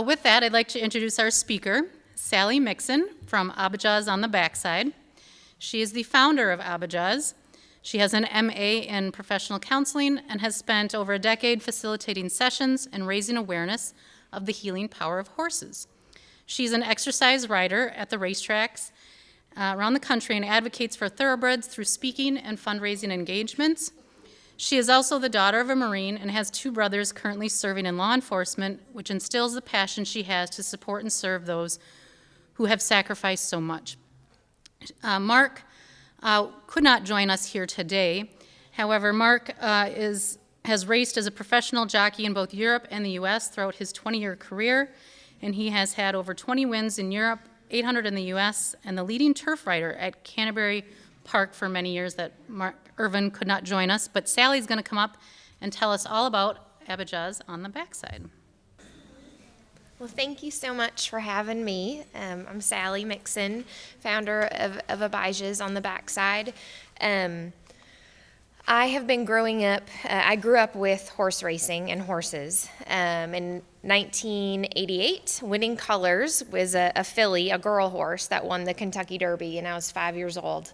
With that, I'd like to introduce our speaker, Sally Mixon from Abijah's on the Backside. She is the founder of Abijah's. She has an MA in professional counseling and has spent over a decade facilitating sessions and raising awareness of the healing power of horses. She's an exercise rider at the racetracks around the country and advocates for thoroughbreds through speaking and fundraising engagements. She is also the daughter of a Marine and has 2 brothers currently serving in law enforcement, which instills the passion she has to support and serve those who have sacrificed so much. Mark could not join us here today. However, Mark has raced as a professional jockey in both Europe and the U.S. throughout his 20-year career, and he has had over 20 wins in Europe, 800 in the U.S., and the leading turf rider at Canterbury Park for many years that Mark Irvin could not join us, but Sally's going to come up and tell us all about Abijah's on the Backside. Well, thank you so much for having me. I'm Sally Mixon, founder of Abijah's on the Backside. I have been growing up, I grew up with horse racing and horses. In 1988, Winning Colors was a filly, a girl horse that won the Kentucky Derby, and I was 5 years old,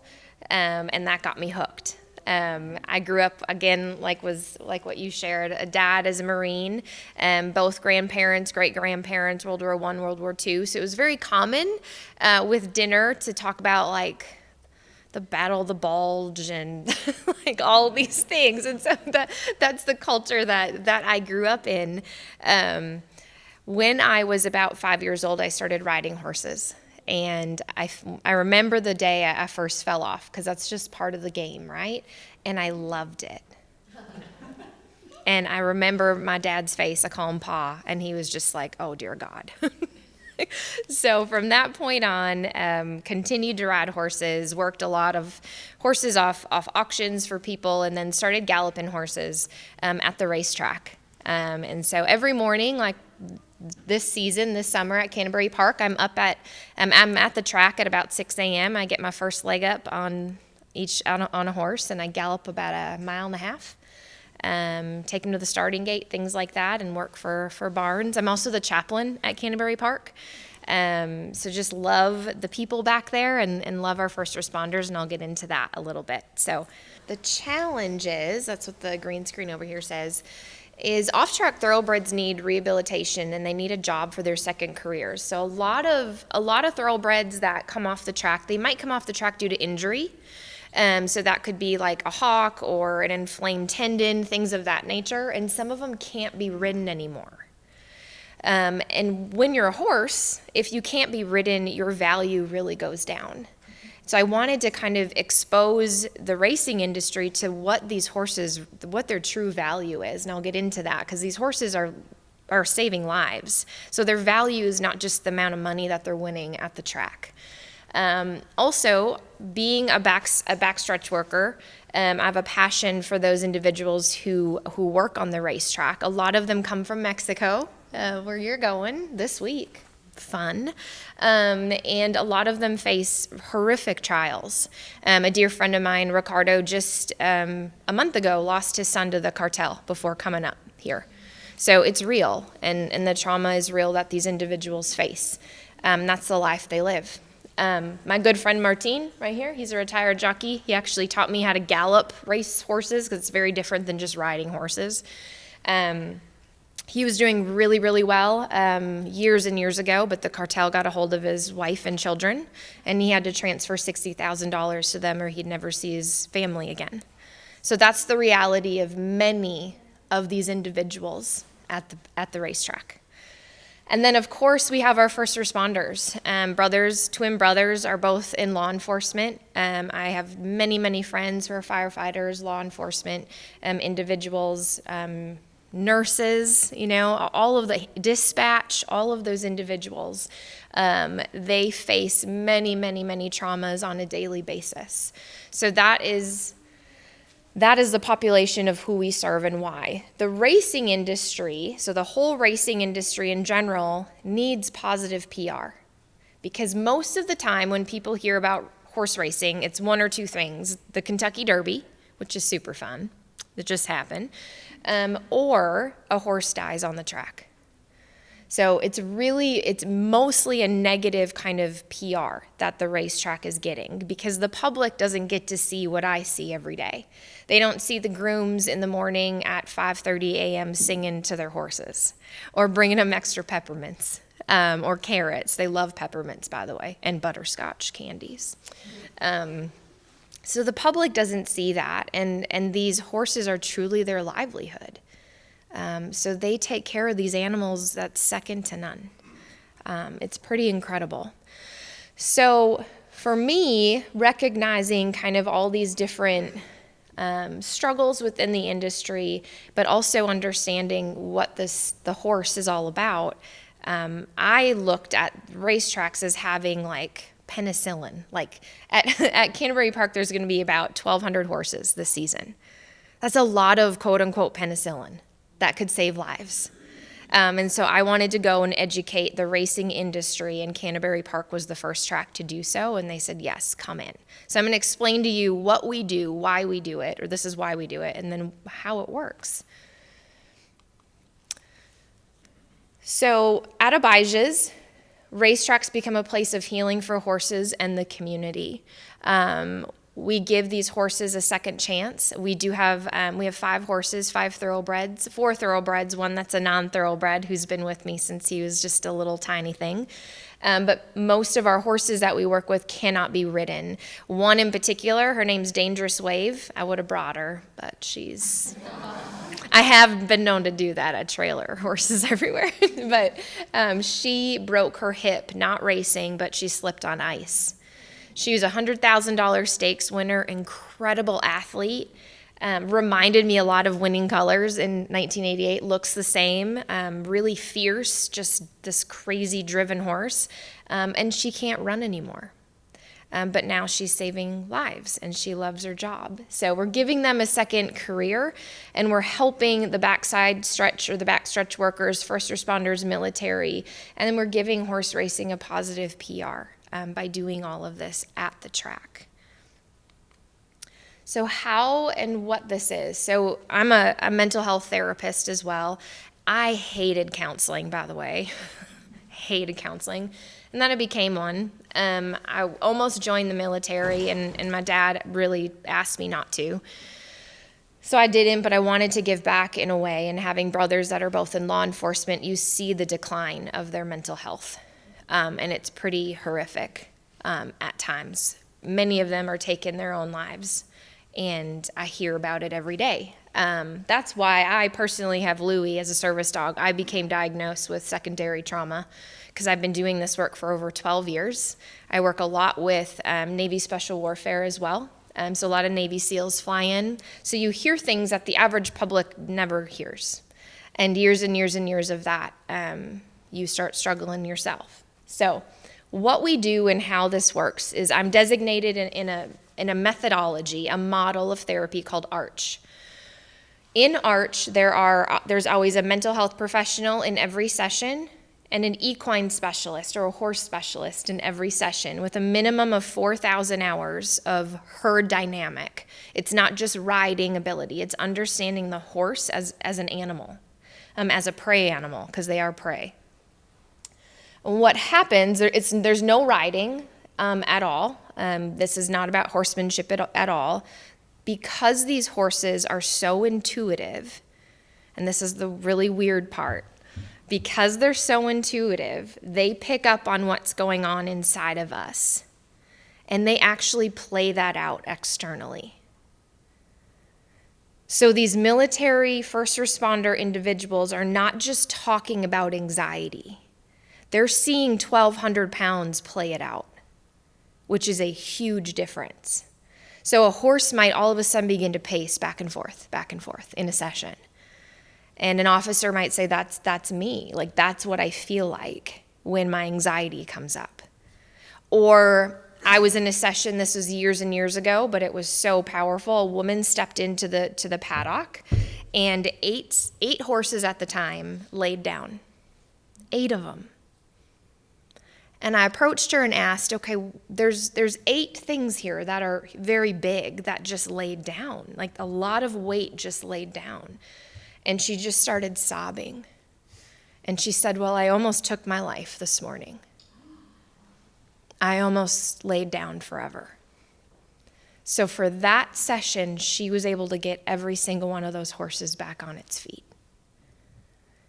and that got me hooked. I grew up, again, like what you shared, a dad as a Marine, both grandparents, great-grandparents, World War I, World War II. So it was very common with dinner to talk about, like, the Battle of the Bulge and, like, all these things. And so that's the culture that I grew up in. When I was about 5 years old, I started riding horses. And I remember the day I first fell off, because that's just part of the game, right? And I loved it. And I remember my dad's face. I call him Pa, and he was just like, oh, dear God. So from that point on, continued to ride horses, worked a lot of horses off auctions for people, and then started galloping horses at the racetrack. And so every morning, like this summer at Canterbury Park, I'm at the track at about 6 a.m. I get my first leg up on a horse, and I gallop about a mile and a half. Take them to the starting gate, things like that, and work for barns. I'm also the chaplain at Canterbury Park. So just love the people back there and love our first responders, and I'll get into that a little bit. So the challenge is, that's what the green screen over here says, is off-track thoroughbreds need rehabilitation, and they need a job for their second careers. So a lot of thoroughbreds that come off the track, they might come off the track due to injury. So that could be like a hock or an inflamed tendon, things of that nature, and some of them can't be ridden anymore. And when you're a horse, if you can't be ridden, your value really goes down. So I wanted to kind of expose the racing industry to what these horses, what their true value is, and I'll get into that, because these horses are saving lives. So their value is not just the amount of money that they're winning at the track. Also, being a backstretch worker, I have a passion for those individuals who work on the racetrack. A lot of them come from Mexico, where you're going this week. Fun. And a lot of them face horrific trials. A dear friend of mine, Ricardo, just a month ago lost his son to the cartel before coming up here. So it's real, and the trauma is real that these individuals face. That's the life they live. My good friend Martin, right here, he's a retired jockey. He actually taught me how to gallop race horses, because it's very different than just riding horses. He was doing really, really well years and years ago, but the cartel got a hold of his wife and children, and he had to transfer $60,000 to them, or he'd never see his family again. So that's the reality of many of these individuals at the racetrack. And then, of course, we have our first responders. Twin brothers are both in law enforcement. I have many, many friends who are firefighters, law enforcement individuals, nurses, all of the dispatch, all of those individuals. They face many, many, many traumas on a daily basis. So that is the population of who we serve and why. The racing industry, so the whole racing industry in general, needs positive PR. Because most of the time when people hear about horse racing, it's one or two things. The Kentucky Derby, which is super fun, that just happened, or a horse dies on the track. So it's mostly a negative kind of PR that the racetrack is getting, because the public doesn't get to see what I see every day. They don't see the grooms in the morning at 5:30 a.m. singing to their horses or bringing them extra peppermints or carrots. They love peppermints, by the way, and butterscotch candies. So the public doesn't see that, and these horses are truly their livelihood. So they take care of these animals that's second to none. It's pretty incredible. So for me, recognizing kind of all these different struggles within the industry, but also understanding what the horse is all about, I looked at racetracks as having like penicillin. Like at Canterbury Park, there's going to be about 1,200 horses this season. That's a lot of quote unquote penicillin that could save lives. And so I wanted to go and educate the racing industry, and Canterbury Park was the first track to do so, and they said, yes, come in. So I'm going to explain to you what we do, why we do it, or this is why we do it, and then how it works. So at Abijah's, racetracks become a place of healing for horses and the community. We give these horses a second chance. We have 5 horses, 4 thoroughbreds, one that's a non-thoroughbred who's been with me since he was just a little tiny thing. But most of our horses that we work with cannot be ridden. One in particular, her name's Dangerous Wave. I would have brought her, but I have been known to do that at trailer horses everywhere. But she broke her hip, not racing, but she slipped on ice. She was a $100,000 stakes winner, incredible athlete, reminded me a lot of Winning Colors in 1988, looks the same, really fierce, just this crazy driven horse, and she can't run anymore. But now she's saving lives, and she loves her job. So we're giving them a second career, and we're helping the backside stretch or the backstretch workers, first responders, military, and then we're giving horse racing a positive PR. By doing all of this at the track. So how and what this is. So I'm a mental health therapist as well. I hated counseling, by the way. Hated counseling. And then I became one. I almost joined the military, and my dad really asked me not to. So I didn't, but I wanted to give back in a way. And having brothers that are both in law enforcement, you see the decline of their mental health. And it's pretty horrific at times. Many of them are taking their own lives, and I hear about it every day. That's why I personally have Louie as a service dog. I became diagnosed with secondary trauma because I've been doing this work for over 12 years. I work a lot with Navy Special Warfare as well. So a lot of Navy SEALs fly in. So you hear things that the average public never hears. And years and years and years of that, you start struggling yourself. So what we do and how this works is I'm designated in a methodology, a model of therapy called ARCH. In ARCH, there's always a mental health professional in every session and an equine specialist or a horse specialist in every session with a minimum of 4,000 hours of herd dynamic. It's not just riding ability, it's understanding the horse as an animal, as a prey animal, because they are prey. What happens, there's no riding at all. This is not about horsemanship at all. Because these horses are so intuitive, and this is the really weird part, because they're so intuitive, they pick up on what's going on inside of us, and they actually play that out externally. So these military first responder individuals are not just talking about anxiety. They're seeing 1,200 pounds play it out, which is a huge difference. So a horse might all of a sudden begin to pace back and forth in a session. And an officer might say, that's me. Like, that's what I feel like when my anxiety comes up. Or I was in a session, this was years and years ago, but it was so powerful. A woman stepped into the paddock, and eight horses at the time laid down. 8 of them. And I approached her and asked, okay, there's 8 things here that are very big that just laid down, like a lot of weight just laid down. And she just started sobbing. And she said, well, I almost took my life this morning. I almost laid down forever. So for that session, she was able to get every single one of those horses back on its feet.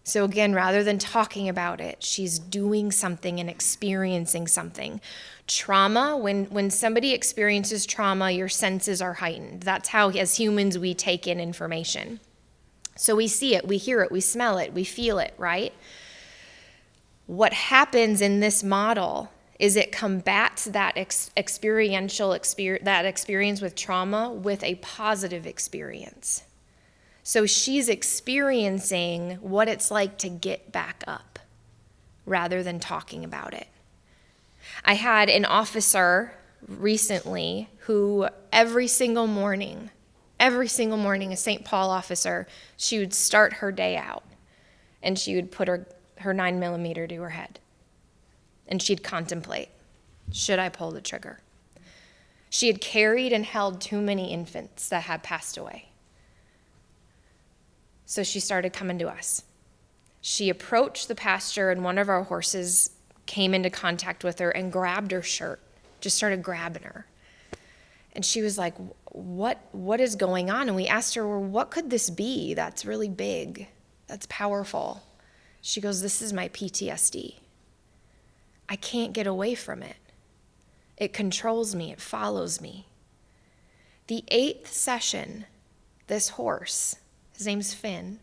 So again, rather than talking about it, she's doing something and experiencing something. Trauma, when somebody experiences trauma, your senses are heightened. That's how, as humans, we take in information. So we see it, we hear it, we smell it, we feel it, right? What happens in this model is it combats that experience with trauma with a positive experience. So she's experiencing what it's like to get back up rather than talking about it. I had an officer recently who every single morning, a St. Paul officer, she would start her day out and she would put her 9mm to her head. And she'd contemplate, should I pull the trigger? She had carried and held too many infants that had passed away. So she started coming to us. She approached the pasture and one of our horses came into contact with her and grabbed her shirt, just started grabbing her. And she was like, what is going on? And we asked her, well, what could this be that's really big, that's powerful? She goes, this is my PTSD. I can't get away from it. It controls me, it follows me. The 8th session, this horse, his name's Finn,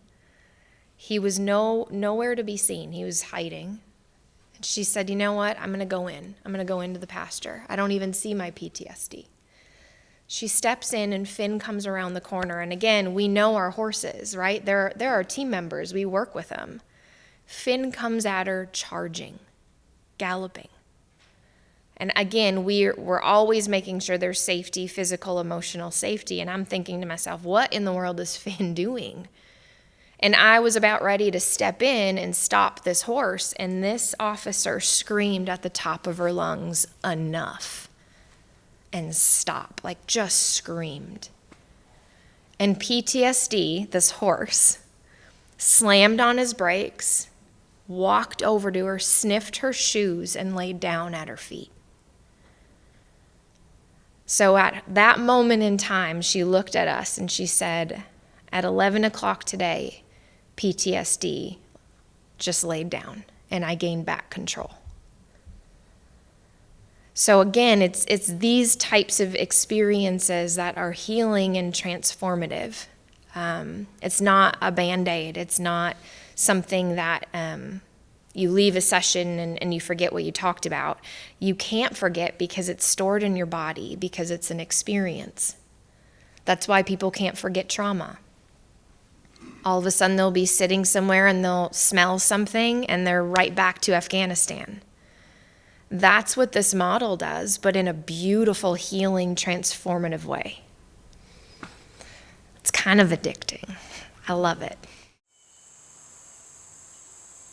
he was nowhere to be seen. He was hiding. And she said, you know what? I'm going to go in. I'm going to go into the pasture. I don't even see my PTSD. She steps in and Finn comes around the corner. And again, we know our horses, right? They're our team members. We work with them. Finn comes at her charging, galloping. And again, we're always making sure there's safety, physical, emotional safety. And I'm thinking to myself, what in the world is Finn doing? And I was about ready to step in and stop this horse. And this officer screamed at the top of her lungs, enough. And stop, like just screamed. And PTSD, this horse, slammed on his brakes, walked over to her, sniffed her shoes, and laid down at her feet. So at that moment in time, she looked at us and she said, at 11 o'clock today, PTSD just laid down and I gained back control. So again, it's these types of experiences that are healing and transformative. It's not a Band-Aid. It's not something that you leave a session and you forget what you talked about. You can't forget because it's stored in your body, because it's an experience. That's why people can't forget trauma. All of a sudden they'll be sitting somewhere and they'll smell something and they're right back to Afghanistan. That's what this model does, but in a beautiful, healing, transformative way. It's kind of addicting. I love it.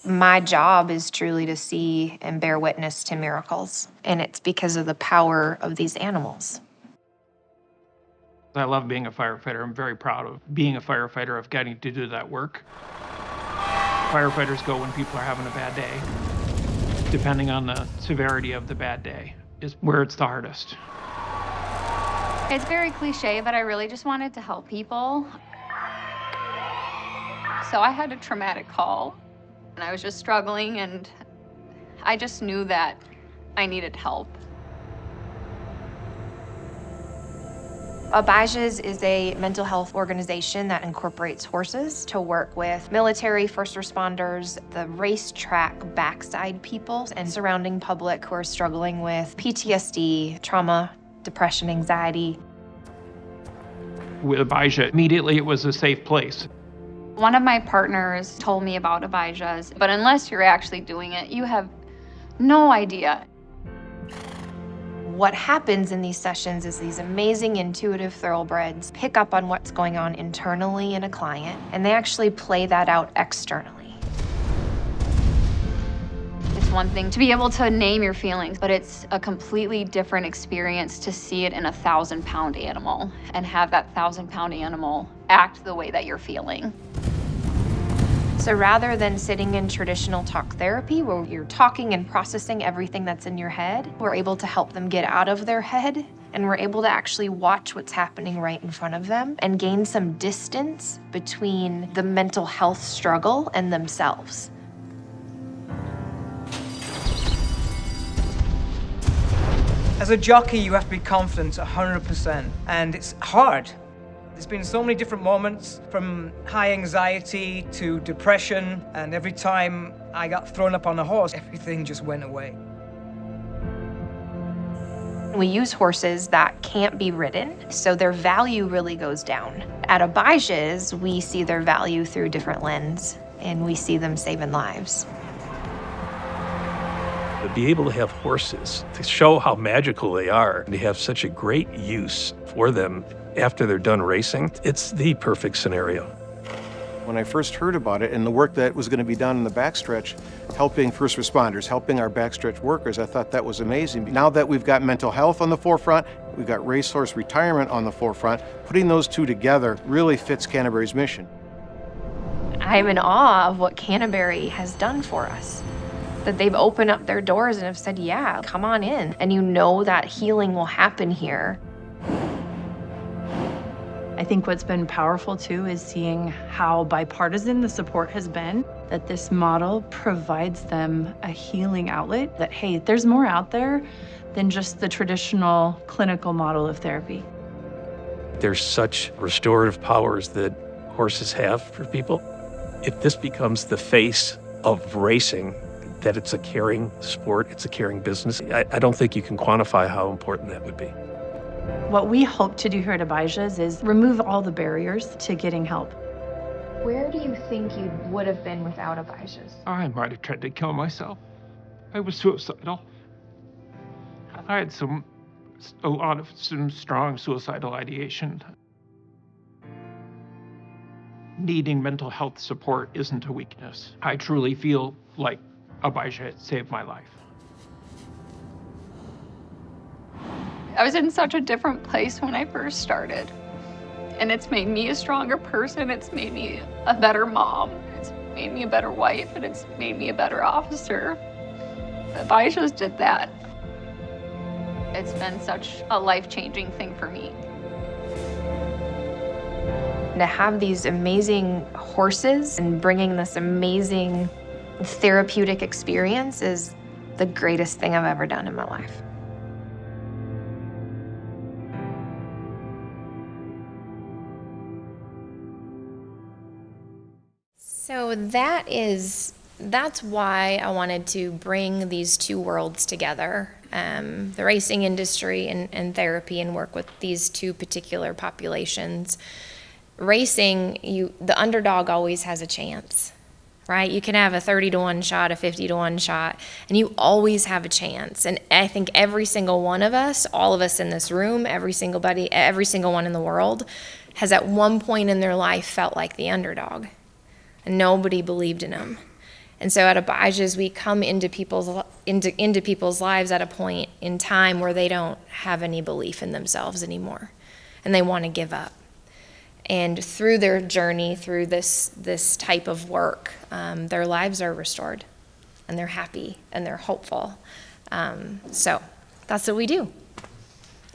My job is truly to see and bear witness to miracles, and it's because of the power of these animals. I love being a firefighter. I'm very proud of being a firefighter, of getting to do that work. Firefighters go when people are having a bad day. Depending on the severity of the bad day is where it's the hardest. It's very cliche, but I really just wanted to help people. So I had a traumatic call, and I was just struggling, and I just knew that I needed help. Abijah is a mental health organization that incorporates horses to work with military, first responders, the racetrack backside people, and surrounding public who are struggling with PTSD, trauma, depression, anxiety. With Abijah, immediately it was a safe place. One of my partners told me about Abijah's, but unless you're actually doing it, you have no idea. What happens in these sessions is these amazing intuitive thoroughbreds pick up on what's going on internally in a client, and they actually play that out externally. It's one thing to be able to name your feelings, but it's a completely different experience to see it in a 1,000-pound animal and have that 1,000-pound animal act the way that you're feeling. So rather than sitting in traditional talk therapy where you're talking and processing everything that's in your head, we're able to help them get out of their head, and we're able to actually watch what's happening right in front of them and gain some distance between the mental health struggle and themselves. As a jockey, you have to be confident 100%, and it's hard. There's been so many different moments, from high anxiety to depression, and every time I got thrown up on a horse, everything just went away. We use horses that can't be ridden, so their value really goes down. At Abijah's, we see their value through a different lens, and we see them saving lives. To be able to have horses, to show how magical they are, and to have such a great use for them after they're done racing, it's the perfect scenario. When I first heard about it and the work that was going to be done in the backstretch, helping first responders, helping our backstretch workers, I thought that was amazing. Now that we've got mental health on the forefront, we've got racehorse retirement on the forefront, putting those two together really fits Canterbury's mission. I'm in awe of what Canterbury has done for us. That they've opened up their doors and have said, yeah, come on in. And you know that healing will happen here. I think what's been powerful too is seeing how bipartisan the support has been, that this model provides them a healing outlet, that, hey, there's more out there than just the traditional clinical model of therapy. There's such restorative powers that horses have for people. If this becomes the face of racing, that it's a caring sport, it's a caring business, I don't think you can quantify how important that would be. What we hope to do here at Abijah's is remove all the barriers to getting help. Where do you think you would have been without Abijah's? I might have tried to kill myself. I was suicidal. I had some strong suicidal ideation. Needing mental health support isn't a weakness. I truly feel like Abijah saved my life. I was in such a different place when I first started. And it's made me a stronger person. It's made me a better mom. It's made me a better wife, and it's made me a better officer. Abijah's did that. It's been such a life-changing thing for me. To have these amazing horses and bringing this amazing therapeutic experience is the greatest thing I've ever done in my life. So that's why I wanted to bring these two worlds together, the racing industry and therapy, and work with these two particular populations. Racing, the underdog always has a chance. Right? You can have a 30-to-1 shot, a 50-to-1 shot, and you always have a chance. And I think every single one of us, all of us in this room, every single one in the world, has at one point in their life felt like the underdog. And nobody believed in them. And so at Abijah's, we come into people's lives at a point in time where they don't have any belief in themselves anymore, and they want to give up. And through their journey, through this type of work, their lives are restored, and they're happy, and they're hopeful. So that's what we do.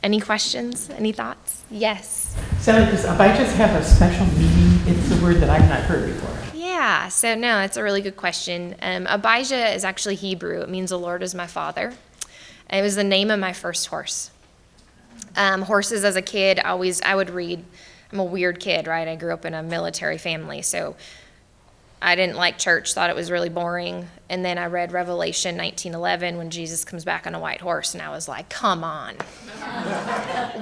Any questions? Any thoughts? Yes. Sally, does Abijah's have a special meaning? It's a word that I've not heard before. Yeah, so no, it's a really good question. Abijah is actually Hebrew. It means the Lord is my father. It was the name of my first horse. Horses as a kid, I would read. I'm a weird kid, right? I grew up in a military family, so I didn't like church, thought it was really boring. And then I read Revelation 19:11 when Jesus comes back on a white horse, and I was like, come on.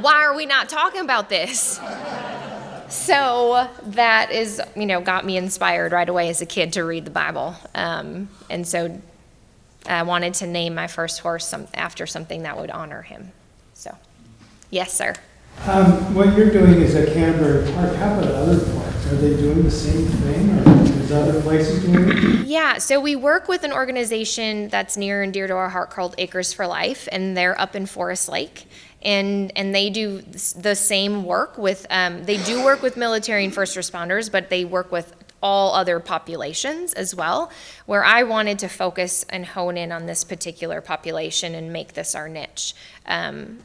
Why are we not talking about this? So that is, got me inspired right away as a kid to read the Bible. And so I wanted to name my first horse after something that would honor him. So, yes, sir. What you're doing is at Canterbury Park. How about other parks? Are they doing the same thing, or is other places doing it? Yeah, so we work with an organization that's near and dear to our heart called Acres for Life, and they're up in Forest Lake. And they do the same work with, they do work with military and first responders, but they work with all other populations as well, where I wanted to focus and hone in on this particular population and make this our niche.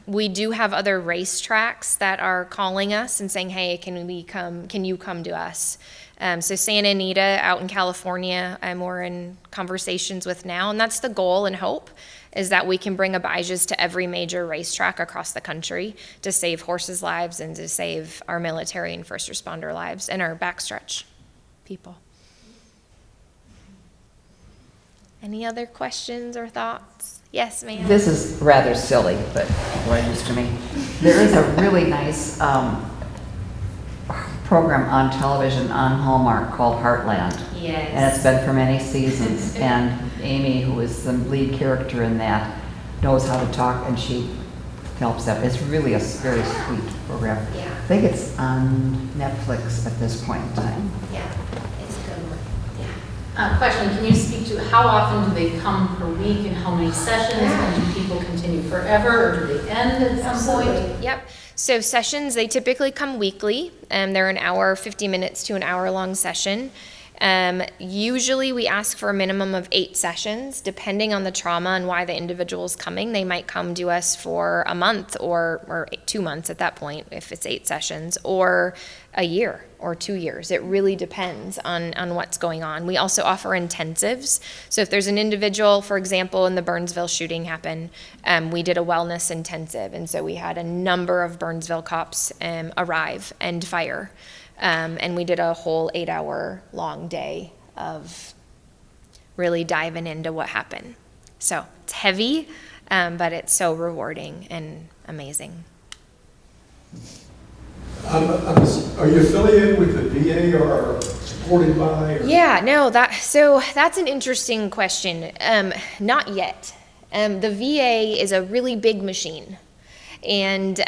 We do have other racetracks that are calling us and saying, hey, can you come to us? So Santa Anita out in California, we're in conversations with now, and that's the goal and hope, is that we can bring Abijahs to every major racetrack across the country to save horses' lives and to save our military and first responder lives and our backstretch people. Any other questions or thoughts? Yes, ma'am. This is rather silly, but people are used to me. There is a really nice program on television on Hallmark called Heartland. Yes. And it's been for many seasons. And Amy, who is the lead character in that, knows how to talk, and she helps them. It's really a very sweet program. Yeah. I think it's on Netflix at this point in time. Yeah, it's a good one. Yeah. Question, can you speak to how often do they come per week and how many sessions? And do people continue forever, or do they end at some point? Yep. So sessions, they typically come weekly. They're an hour, 50 minutes to an hour long session. Usually we ask for a minimum of 8 sessions, depending on the trauma and why the individual is coming. They might come to us for a month or 2 months at that point, if it's 8 sessions, or a year or 2 years. It really depends on what's going on. We also offer intensives. So if there's an individual, for example, in the Burnsville shooting happened, we did a wellness intensive. And so we had a number of Burnsville cops arrive and fire. And we did a whole 8-hour long day of really diving into what happened. So it's heavy, but it's so rewarding and amazing. Are you affiliated with the VA or supported by? Or? Yeah, no, that's an interesting question. Not yet. The VA is a really big machine. And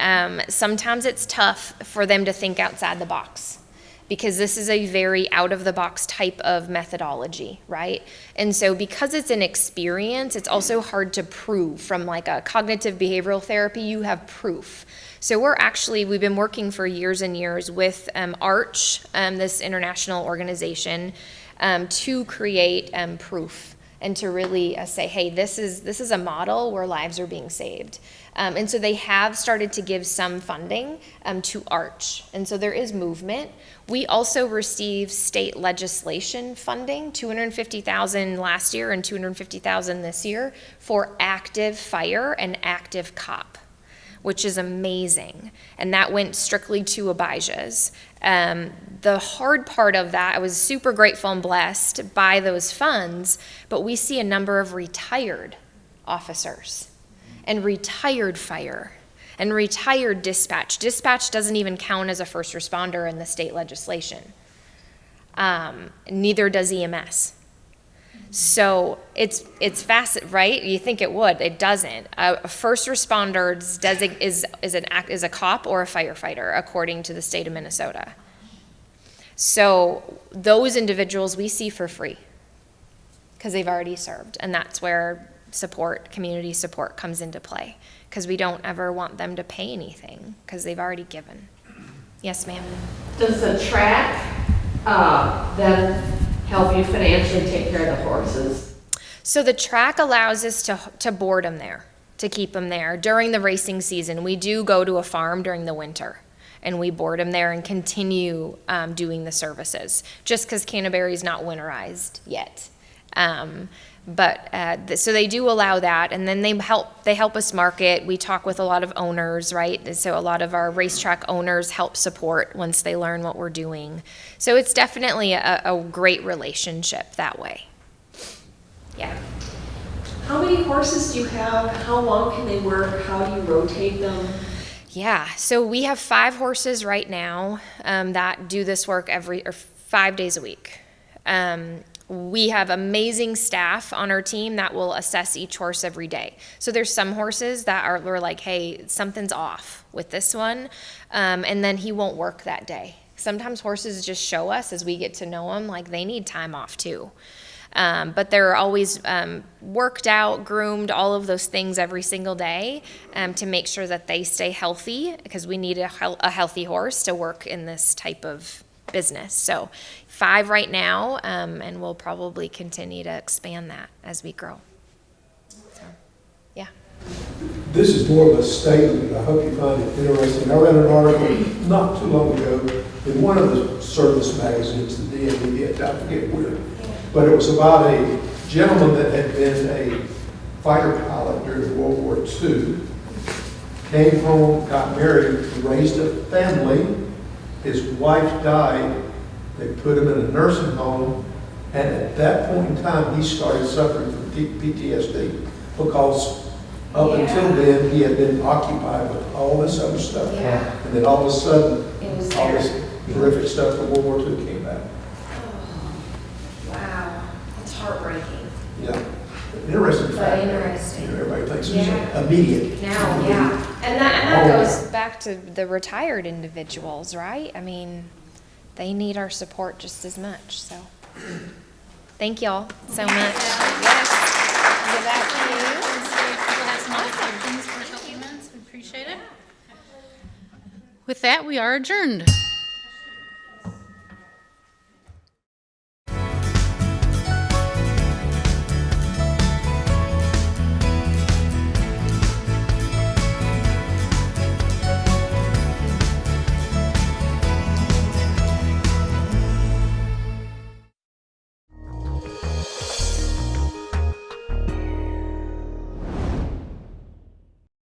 sometimes it's tough for them to think outside the box, because this is a very out-of-the-box type of methodology, right? And so because it's an experience, it's also hard to prove. From like a cognitive behavioral therapy, you have proof. So we've been working for years and years with ARCH, this international organization, to create proof and to really say, hey, this is a model where lives are being saved. And so they have started to give some funding to ARCH. And so there is movement. We also receive state legislation funding, $250,000 last year and $250,000 this year, for active fire and active cop, which is amazing. And that went strictly to Abijahs. The hard part of that, I was super grateful and blessed by those funds, but we see a number of retired officers and retired fire and retired dispatch. Dispatch doesn't even count as a first responder in the state legislation. Neither does EMS. So it's facet, right? You think it would, it doesn't. A first responder is a cop or a firefighter, according to the state of Minnesota. So those individuals we see for free because they've already served, and that's where community support comes into play, because we don't ever want them to pay anything because they've already given. Yes, ma'am. Does the track then help you financially take care of the horses? So the track allows us to board them there, to keep them there. During the racing season, we do go to a farm during the winter, and we board them there and continue doing the services, just because Canterbury is not winterized yet. So they do allow that, and then they help us market. We talk with a lot of owners, right? So a lot of our racetrack owners help support once they learn what we're doing. So it's definitely a great relationship that way. Yeah. How many horses do you have? How long can they work? How do you rotate them? Yeah, so we have 5 horses right now that do this work 5 days a week. We have amazing staff on our team that will assess each horse every day. So there's some horses that we're like, hey, something's off with this one, and then he won't work that day. Sometimes horses just show us as we get to know them, like they need time off too. But they're always worked out, groomed, all of those things every single day to make sure that they stay healthy, because we need a healthy horse to work in this type of business. So 5 right now, and we'll probably continue to expand that as we grow. So, yeah. This is more of a statement, but I hope you find it interesting. I read an article not too long ago in one of the service magazines, the DMV, I forget where, but it was about a gentleman that had been a fighter pilot during World War II, came home, got married, raised a family. His wife died. They put him in a nursing home, and at that point in time, he started suffering from PTSD because up until then, he had been occupied with all this other stuff. Yeah. And then all of a sudden, It was all there. this horrific stuff from World War II came back. Wow, it's heartbreaking. Yeah. Interesting But fact. interesting. Everybody thinks Yeah. it's immediate. Now, yeah. And that goes back to the retired individuals, right? I mean, they need our support just as much, so. Thank y'all so much. Yes. Give that to you. We'll have some other questions for a couple minutes. We appreciate it. With that, we are adjourned.